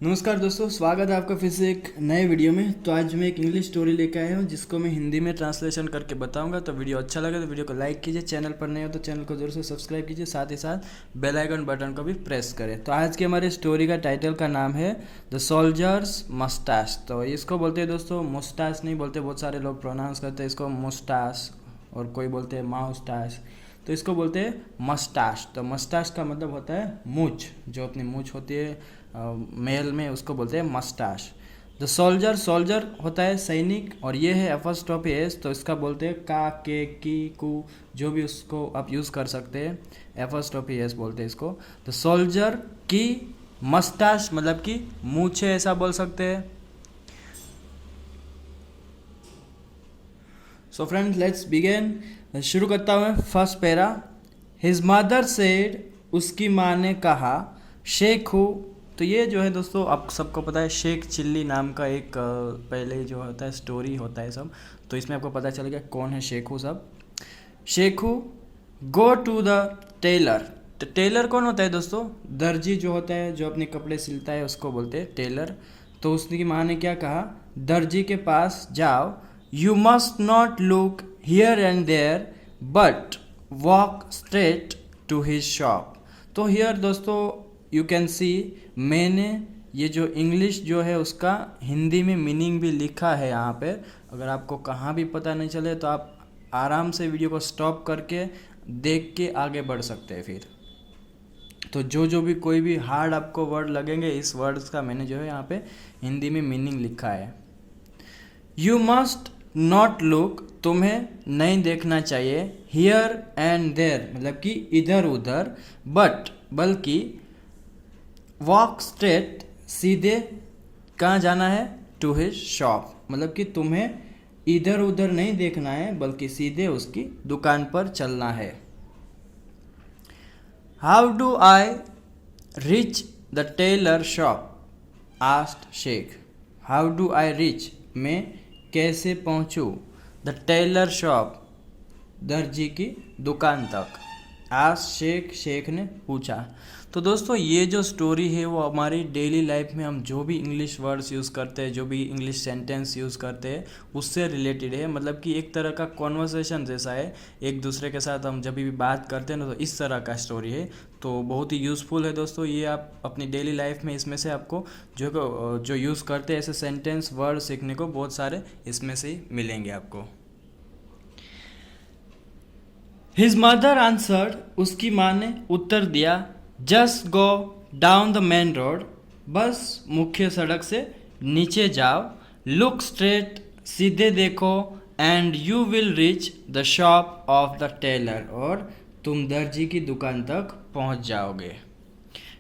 नमस्कार दोस्तों, स्वागत है आपका फिर से एक नए वीडियो में। तो आज मैं एक इंग्लिश स्टोरी लेकर आया हूँ जिसको मैं हिंदी में ट्रांसलेशन करके बताऊंगा। तो वीडियो अच्छा लगे तो वीडियो को लाइक कीजिए, चैनल पर नए हो तो चैनल को जरूर से सब्सक्राइब कीजिए, साथ ही साथ बेल आइकन बटन को भी प्रेस करें। तो आज की हमारी स्टोरी का टाइटल का नाम है द सोल्जर्स मस्टाश। तो इसको बोलते हैं दोस्तों, मुस्टाश नहीं बोलते, बहुत सारे लोग प्रोनाउंस करते हैं इसको मुस्टाश और कोई बोलते हैं माउस्टाश। तो इसको बोलते हैं मस्टाश। तो मस्टाश का मतलब होता है मूंछ, जो अपनी मूंछ होती है मेल में, उसको बोलते हैं मस्टाश। द सोल्जर, सोल्जर होता है सैनिक, और ये है एपोस्ट्रोफी एस, तो इसका बोलते हैं का, के, की, कु, जो भी उसको आप यूज़ कर सकते हैं, एपोस्ट्रोफी एस बोलते हैं इसको। द सोल्जर की मस्टाश मतलब कि मूंछे, ऐसा बोल सकते हैं। So friends let's begin. शुरू करता हूँ मैं first para. His mother said, उसकी माँ ने कहा, शेख हूँ। तो ये जो है दोस्तों, आप सबको पता है शेख चिल्ली नाम का एक पहले जो होता है स्टोरी होता है सब, तो इसमें आपको पता चलेगा कौन है शेखू सब। Shekhu go to the Taylor. तो टेलर कौन होता है दोस्तों? दर्जी जो होता है, जो अपने कपड़े सिलता है, उसको बोलते हैं टेलर। तो उसकी माँ ने क्या कहा, दर्जी के पास जाओ। You must not look here and there but walk straight to his shop. तो हियर दोस्तों यू कैन सी, मैंने ये जो इंग्लिश जो है उसका हिंदी में मीनिंग भी लिखा है यहाँ पे। अगर आपको कहाँ भी पता नहीं चले तो आप आराम से वीडियो को स्टॉप करके देख के आगे बढ़ सकते हैं। फिर तो जो भी कोई भी हार्ड आपको वर्ड लगेंगे, इस वर्ड्स का मैंने जो है यहाँ पे हिंदी में मीनिंग लिखा है। यू मस्ट नॉट लुक, तुम्हें नहीं देखना चाहिए, हियर एंड देयर मतलब कि इधर उधर, बट बल्कि वॉक स्ट्रेट, सीधे कहाँ जाना है, टू हिज शॉप मतलब कि तुम्हें इधर उधर नहीं देखना है बल्कि सीधे उसकी दुकान पर चलना है। How do I reach the tailor shop asked Sheikh. How do I reach, मैं कैसे पहुँचूँ, द टेलर शॉप, दर्जी की दुकान तक। आज शेख, शेख ने पूछा। तो दोस्तों ये जो स्टोरी है वो हमारी डेली लाइफ में हम जो भी इंग्लिश वर्ड्स यूज़ करते हैं, जो भी इंग्लिश सेंटेंस यूज़ करते हैं, उससे रिलेटेड है। मतलब कि एक तरह का कॉन्वर्सेशन जैसा है, एक दूसरे के साथ हम जब भी बात करते हैं ना, तो इस तरह का स्टोरी है। तो बहुत ही यूज़फुल है दोस्तों ये, आप अपनी डेली लाइफ में इसमें से आपको जो यूज़ करते हैं ऐसे सेंटेंस वर्ड सीखने को बहुत सारे इसमें से ही मिलेंगे आपको। हिज मदर आंसर्ड, उसकी माँ ने उत्तर दिया, just go down the main road, बस मुख्य सड़क से नीचे जाओ, लुक स्ट्रेट, सीधे देखो, and you will reach the shop of the tailor, और तुम दर्जी की दुकान तक पहुंच जाओगे।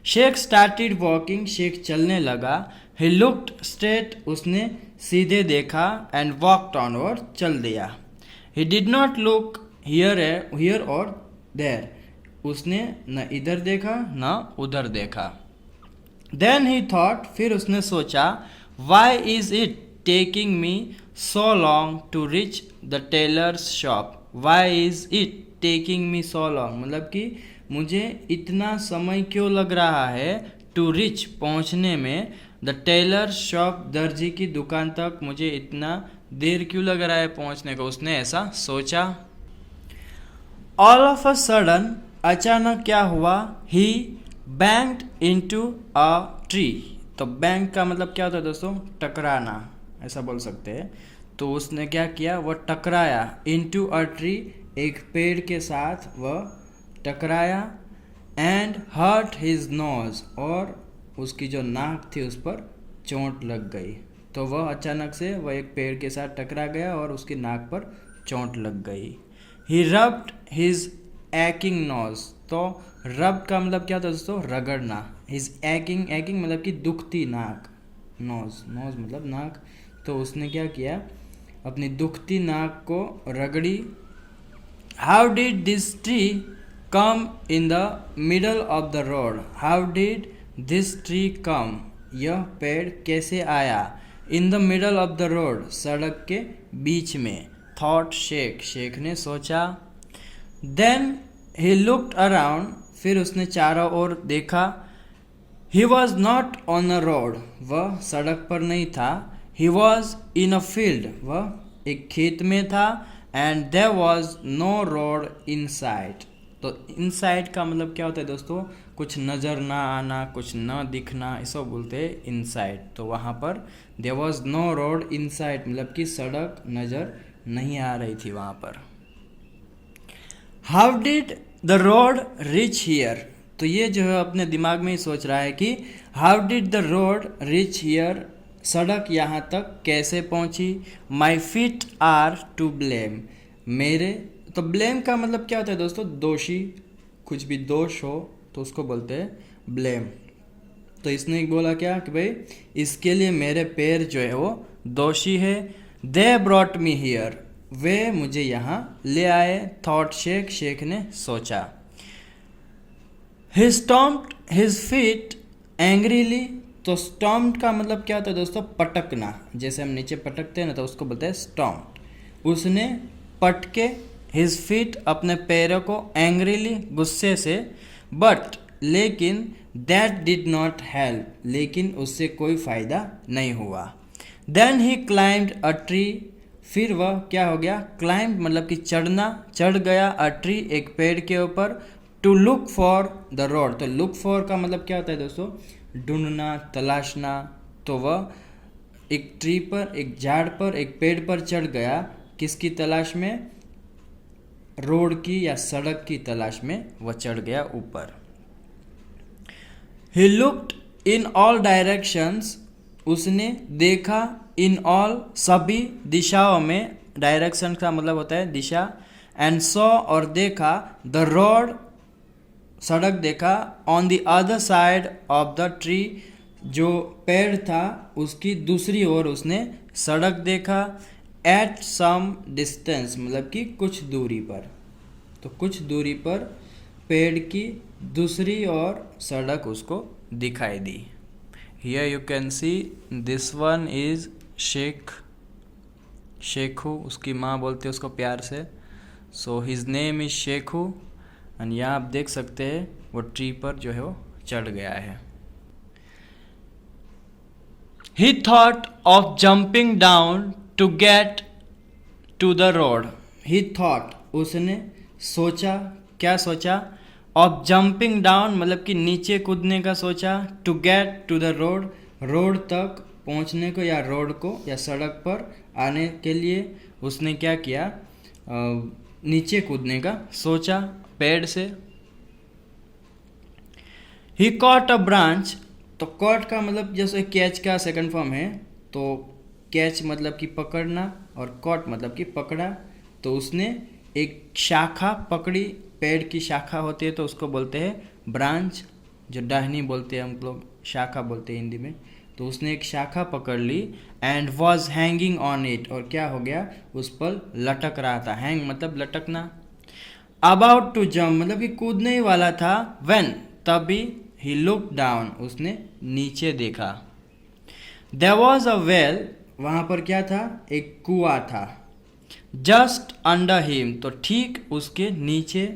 शेख स्टार्टेड वॉकिंग, शेख चलने लगा। ही लुक्ड स्ट्रेट, उसने सीधे देखा, एंड वॉकड ऑन, और चल दिया। He did not look here और देयर, उसने न इधर देखा न उधर देखा। देन ही थॉट, फिर उसने सोचा, why is it taking me so long to reach the tailor's shop. Why is it taking me so long मतलब कि मुझे इतना समय क्यों लग रहा है, टू रिच पहुंचने में, द टेलर शॉप दर्जी की दुकान तक मुझे इतना देर क्यों लग रहा है पहुंचने को, उसने ऐसा सोचा। ऑल ऑफ अ सडन, अचानक क्या हुआ, ही बैंक्ड इनटू अ ट्री। तो बैंक का मतलब क्या होता है दोस्तों, टकराना, ऐसा बोल सकते हैं। तो उसने क्या किया, वह टकराया, इनटू अ ट्री, एक पेड़ के साथ वह टकराया, एंड हर्ट हिज नोज, और उसकी जो नाक थी उस पर चोट लग गई। तो वह अचानक से वह एक पेड़ के साथ टकरा गया और उसकी नाक पर चोट लग गई। ही रब्ड हिज एक्किंग नोज। तो रब का मतलब क्या था दोस्तों, रगड़ना। हिज एक्किंग, एक्किंग मतलब कि दुखती नाक, नोज, नोज मतलब नाक। तो उसने क्या किया, अपनी दुखती नाक को रगड़ी। How did this tree come in the middle of the road. How did this tree come, यह पेड़ कैसे आया, in the middle of the road, सड़क के बीच में। थॉट शेख, शेख ने सोचा। देन ही लुक्ड अराउंड, फिर उसने चारों ओर देखा। He was not on a road, वह सड़क पर नहीं था. He was in a field, वह एक खेत में था. And there was no road in sight. तो इन साइट का मतलब क्या होता है दोस्तों, कुछ नज़र ना आना, कुछ ना दिखना, इसको बोलते हैं इन साइट. तो वहाँ पर there was no road in sight मतलब कि सड़क नज़र नहीं आ रही थी वहाँ पर. How did the road reach here. तो ये जो है अपने दिमाग में ही सोच रहा है कि how did the road reach here, सड़क यहाँ तक कैसे पहुँची. My feet are to blame, मेरे. तो ब्लेम का मतलब क्या होता है दोस्तों, दोषी, कुछ भी दोष हो तो उसको बोलते हैं ब्लेम. तो इसने बोला क्या कि भाई इसके लिए मेरे पैर जो है वो दोषी है. दे ब्रॉट मी हियर, वे मुझे यहाँ ले आए. थॉट शेख, शेख ने सोचा. ही स्टॉम्प्ड हिज फीट एंग्रीली. तो स्टॉम्प्ड का मतलब क्या होता है दोस्तों, पटकना. जैसे हम नीचे पटकते हैं ना तो उसको बोलते हैं स्टॉम्प्ड. उसने पटके हिज फीट अपने पैरों को एंग्रीली गुस्से से. बट लेकिन दैट डिड नॉट हेल्प, लेकिन उससे कोई फ़ायदा नहीं हुआ. Then he climbed a tree, फिर वह क्या हो गया, क्लाइम्ब मतलब कि चढ़ना, चढ़ गया. अ ट्री, एक पेड़ के ऊपर. To look for the road. तो लुक फॉर का मतलब क्या होता है दोस्तों, ढूंढना, तलाशना. तो वह एक ट्री पर, एक झाड़ पर, एक पेड़ पर चढ़ गया. किसकी तलाश में, रोड की या सड़क की तलाश में वह चढ़ गया ऊपर. He looked in all directions, उसने देखा. इन ऑल, सभी दिशाओं में. डायरेक्शन का मतलब होता है दिशा. एंड सॉ, और देखा. द रोड, सड़क देखा. On the other side of the tree, जो पेड़ था उसकी दूसरी ओर उसने सड़क देखा. एट सम डिस्टेंस मतलब कि कुछ दूरी पर. तो कुछ दूरी पर पेड़ की दूसरी ओर सड़क उसको दिखाई दी. Here you can see this one is Sheikh, Shekhu, उसकी माँ बोलते हैं उसको प्यार से. So his name is Shekhu. And यहाँ आप देख सकते हैं वो ट्री पर जो है वो चढ़ गया है. He thought of jumping down to get to the road. He thought, उसने सोचा. क्या सोचा, ऑफ जंपिंग डाउन मतलब कि नीचे कूदने का सोचा. To get to the road, road तक पहुंचने को या रोड को या सड़क पर आने के लिए उसने क्या किया, नीचे कूदने का सोचा पेड़ से. ही कॉट अ ब्रांच. तो कॉट का मतलब जैसे कैच का सेकंड फॉर्म है. तो कैच मतलब कि पकड़ना और कॉट मतलब कि पकड़ा. तो उसने एक शाखा पकड़ी. पेड़ की शाखा होती है तो उसको बोलते हैं ब्रांच, जो डहनी बोलते हैं हम लोग, शाखा बोलते हैं हिंदी में. तो उसने एक शाखा पकड़ ली. And was hanging on it, और क्या हो गया, उस पर लटक रहा था. हैंग मतलब लटकना. अबाउट टू जम्प मतलब कि कूदने ही वाला था. व्हेन, तभी. ही लुक डाउन, उसने नीचे देखा. देयर वॉज अ वेल, वहाँ पर क्या था, एक कुआं था. जस्ट अंडर हिम, तो ठीक उसके नीचे.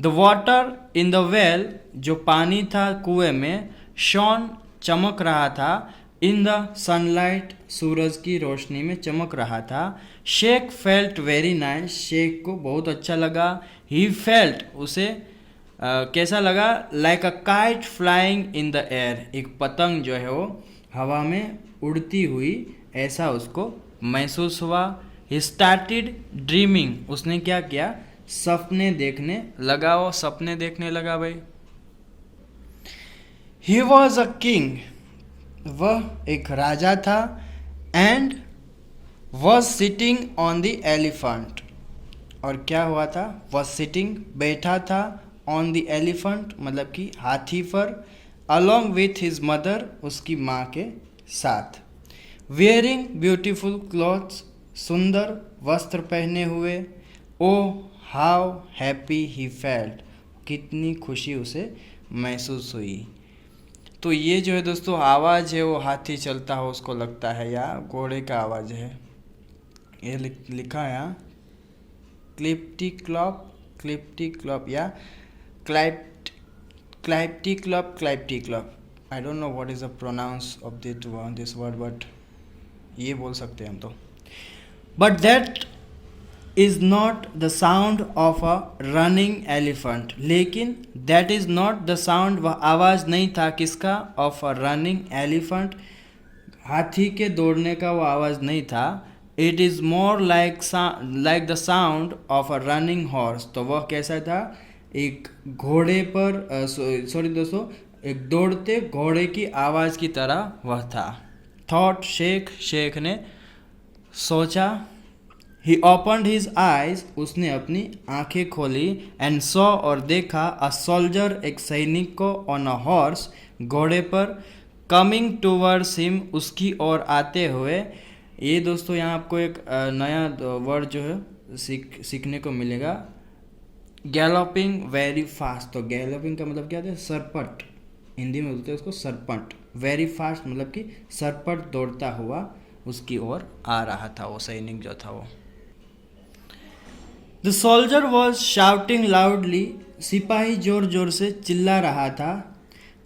The water in the well, जो पानी था कुएं में. शॉन, चमक रहा था. इन द सनलाइट, सूरज की रोशनी में चमक रहा था. Sheikh felt very nice, Sheikh को बहुत अच्छा लगा. ही फेल्ट, उसे कैसा लगा, like a kite flying in the air, एक पतंग जो है वो हवा में उड़ती हुई, ऐसा उसको महसूस हुआ. ही स्टार्टेड ड्रीमिंग, उसने क्या किया, सपने देखने लगा. वो सपने देखने लगा भाई. ही वॉज अ किंग, वह एक राजा था. And was sitting on the elephant, और क्या हुआ था, वॉज सिटिंग बैठा था. ऑन द एलिफेंट मतलब कि हाथी पर. अलॉन्ग विथ हिज मदर, उसकी माँ के साथ. वेयरिंग ब्यूटीफुल क्लॉथ्स, सुंदर वस्त्र पहने हुए. ओ हाउ हैप्पी ही फेल्ट, कितनी खुशी उसे महसूस हुई. तो ये जो है दोस्तों आवाज़ है वो हाथी चलता हो उसको लगता है, या घोड़े का आवाज़ है. ये लिखा है यहाँ क्लिप्टी क्लॉप या clippety clop. I don't know what is the pronounce of this word, but ये बोल सकते हैं हम तो। But that is not the sound of a running elephant, लेकिन that is not the sound, वह आवाज़ नहीं था किसका, ऑफ अ रनिंग एलिफेंट, हाथी के दौड़ने का वो आवाज़ नहीं था। It is more like the sound of a running horse, तो वह कैसा था, एक घोड़े पर सॉरी दोस्तों, एक दौड़ते घोड़े की आवाज़ की तरह वह था। थॉट शेख ने सोचा। ही ओपनड हिज आइज, उसने अपनी आंखें खोली। एंड सॉ, और देखा, अ सोल्जर, एक सैनिक को, ऑन अ हॉर्स, घोड़े पर, कमिंग टूवर्ड्स हिम, उसकी ओर आते हुए। ये दोस्तों यहाँ आपको एक नया वर्ड जो है सीखने को मिलेगा, गैलोपिंग वेरी फास्ट। तो गैलोपिंग का मतलब क्या था, सरपट, हिंदी में बोलते हैं उसको सरपट। वेरी फास्ट मतलब कि सरपट दौड़ता हुआ उसकी ओर आ रहा था वो सैनिक जो था वो। The soldier was shouting loudly, सिपाही जोर जोर से चिल्ला रहा था।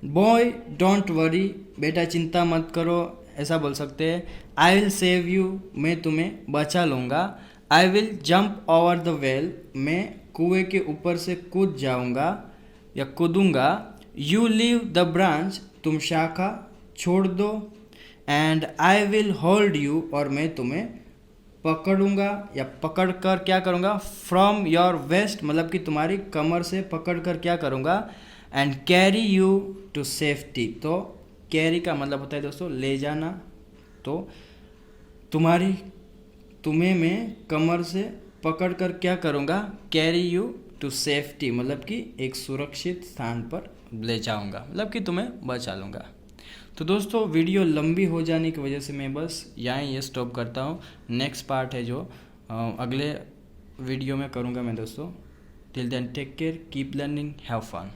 बॉय डोंट वरी, बेटा चिंता मत करो, ऐसा बोल सकते हैं। आई विल सेव यू, मैं तुम्हें बचा लूँगा। I will jump over the well, मैं कुएं के ऊपर से कूद जाऊँगा या कूदूँगा। यू लीव द ब्रांच, तुम शाखा छोड़ दो। And I will hold you, और मैं तुम्हें पकड़ूंगा या पकड़ कर क्या करूँगा, फ्रॉम योर वेस्ट, मतलब कि तुम्हारी कमर से पकड़ कर क्या करूँगा। And carry you to safety, तो कैरी का मतलब होता है दोस्तों ले जाना। तो तुम्हें मैं कमर से पकड़ कर क्या करूँगा, कैरी यू टू सेफ्टी, मतलब कि एक सुरक्षित स्थान पर ले जाऊँगा, मतलब कि तुम्हें बचा लूँगा। तो दोस्तों वीडियो लंबी हो जाने की वजह से मैं बस यहाँ ये स्टॉप करता हूँ। नेक्स्ट पार्ट है जो अगले वीडियो में करूँगा मैं दोस्तों। Till then take care, keep learning, have fun.